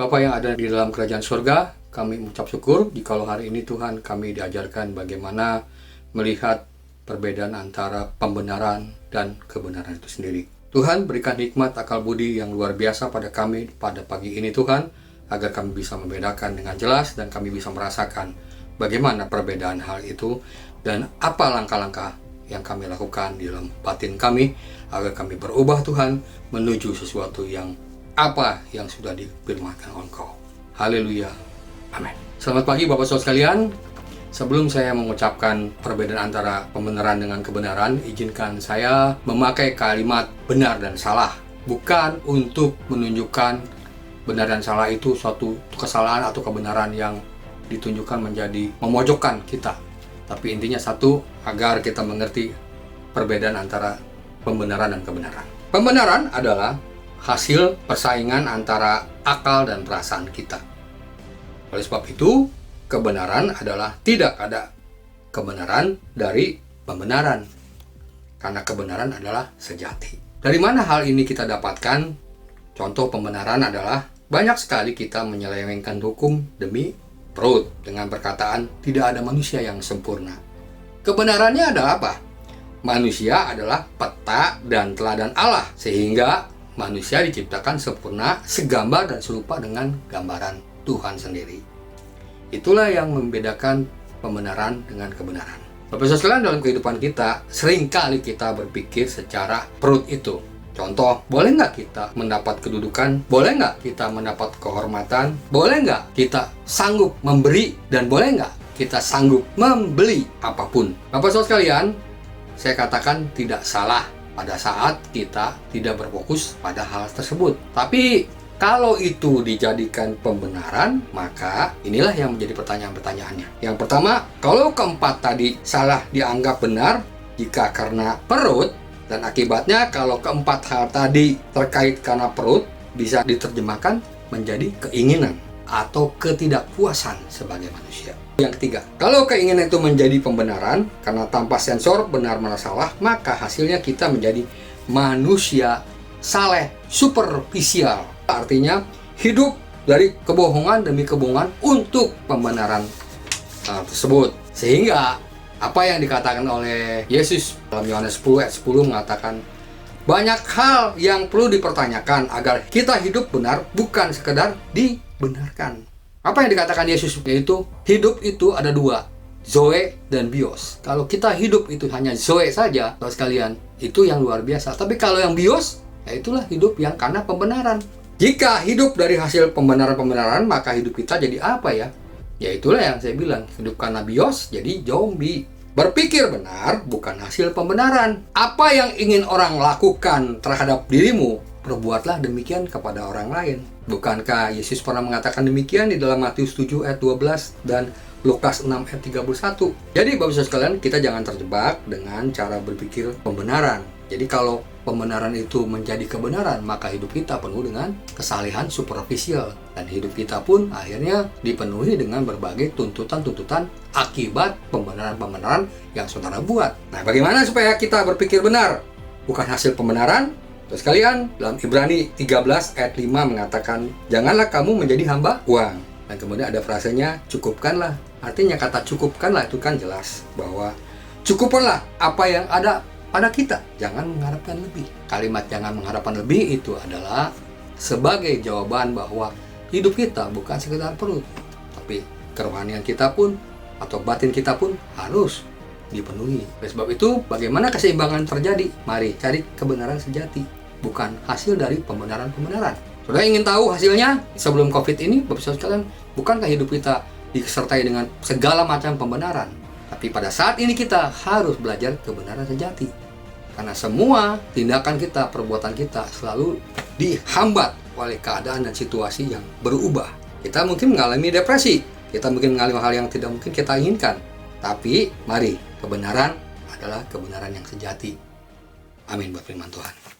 Bapa yang ada di dalam kerajaan surga, kami mengucap syukur jikalau hari ini Tuhan kami diajarkan bagaimana melihat perbedaan antara pembenaran dan kebenaran itu sendiri. Tuhan berikan hikmat akal budi yang luar biasa pada kami pada pagi ini Tuhan, agar kami bisa membedakan dengan jelas dan kami bisa merasakan bagaimana perbedaan hal itu dan apa langkah-langkah yang kami lakukan di dalam batin kami agar kami berubah Tuhan menuju sesuatu yang apa yang sudah difirmankan oleh Engkau. Haleluya. Amin. Selamat pagi Bapak Saudara sekalian. Sebelum saya mengucapkan perbedaan antara pembenaran dengan kebenaran, izinkan saya memakai kalimat benar dan salah. Bukan untuk menunjukkan benar dan salah itu suatu kesalahan atau kebenaran yang ditunjukkan menjadi memojokkan kita. Tapi intinya satu, agar kita mengerti perbedaan antara pembenaran dan kebenaran. Pembenaran adalah hasil persaingan antara akal dan perasaan kita. Oleh sebab itu, kebenaran adalah tidak ada kebenaran dari pembenaran. Karena kebenaran adalah sejati. Dari mana hal ini kita dapatkan? Contoh pembenaran adalah banyak sekali kita menyelewengkan hukum demi perut dengan perkataan tidak ada manusia yang sempurna. Kebenarannya adalah apa? Manusia adalah peta dan teladan Allah, sehingga manusia diciptakan sempurna, segambar dan serupa dengan gambaran Tuhan sendiri. Itulah yang membedakan pembenaran dengan kebenaran. Bapak Saudara sekalian, dalam kehidupan kita, seringkali kita berpikir secara perut itu. Contoh, boleh nggak kita mendapat kedudukan? Boleh nggak kita mendapat kehormatan? Boleh nggak kita sanggup memberi? Dan boleh nggak kita sanggup membeli apapun? Bapak Saudara sekalian, saya katakan tidak salah pada saat kita tidak berfokus pada hal tersebut. Tapi kalau itu dijadikan pembenaran, maka inilah yang menjadi pertanyaan-pertanyaannya. Yang pertama, kalau keempat tadi salah dianggap benar jika karena perut, dan akibatnya kalau keempat hal tadi terkait karena perut bisa diterjemahkan menjadi keinginan atau ketidakpuasan sebagai manusia. Yang ketiga, kalau keinginan itu menjadi pembenaran karena tanpa sensor benar mana salah, maka hasilnya kita menjadi manusia saleh superficial. Artinya hidup dari kebohongan demi kebohongan untuk pembenaran tersebut. Sehingga apa yang dikatakan oleh Yesus dalam Yohanes 10 ayat 10 mengatakan banyak hal yang perlu dipertanyakan agar kita hidup benar, bukan sekedar dibenarkan. Apa yang dikatakan Yesus yaitu hidup itu ada dua, zoe dan bios. Kalau kita hidup itu hanya zoe saja, saudara sekalian, itu yang luar biasa. Tapi kalau yang bios, ya itulah hidup yang karena pembenaran. Jika hidup dari hasil pembenaran-pembenaran, maka hidup kita jadi apa ya? Ya itulah yang saya bilang, hidup karena bios jadi zombie. Berpikir benar bukan hasil pembenaran. Apa yang ingin orang lakukan terhadap dirimu, perbuatlah demikian kepada orang lain. Bukankah Yesus pernah mengatakan demikian di dalam Matius 7 ayat 12 dan Lukas 6 ayat 31. Jadi Bapak Saudara sekalian, kita jangan terjebak dengan cara berpikir pembenaran. Jadi kalau pembenaran itu menjadi kebenaran, maka hidup kita penuh dengan kesalehan superficial. Dan hidup kita pun akhirnya dipenuhi dengan berbagai tuntutan-tuntutan akibat pembenaran-pembenaran yang saudara buat. Nah, bagaimana supaya kita berpikir benar? Bukan hasil pembenaran. Terus kalian, dalam Ibrani 13 ayat 5 mengatakan, janganlah kamu menjadi hamba uang. Dan kemudian ada frasenya, cukupkanlah. Artinya kata cukupkanlah itu kan jelas bahwa cukupkanlah apa yang ada pada kita, jangan mengharapkan lebih. Kalimat jangan mengharapkan lebih itu adalah sebagai jawaban bahwa hidup kita bukan sekedar perut, tapi kerohanian kita pun atau batin kita pun harus dipenuhi. Oleh sebab itu, bagaimana keseimbangan terjadi? Mari cari kebenaran sejati, bukan hasil dari pembenaran-pembenaran. Saudara ingin tahu hasilnya sebelum COVID ini, Bapak Saudara sekalian, bukankah hidup kita disertai dengan segala macam pembenaran? Tapi pada saat ini kita harus belajar kebenaran sejati. Karena semua tindakan kita, perbuatan kita selalu dihambat oleh keadaan dan situasi yang berubah. Kita mungkin mengalami depresi, kita mungkin mengalami hal yang tidak mungkin kita inginkan. Tapi mari, kebenaran adalah kebenaran yang sejati. Amin buat firman Tuhan.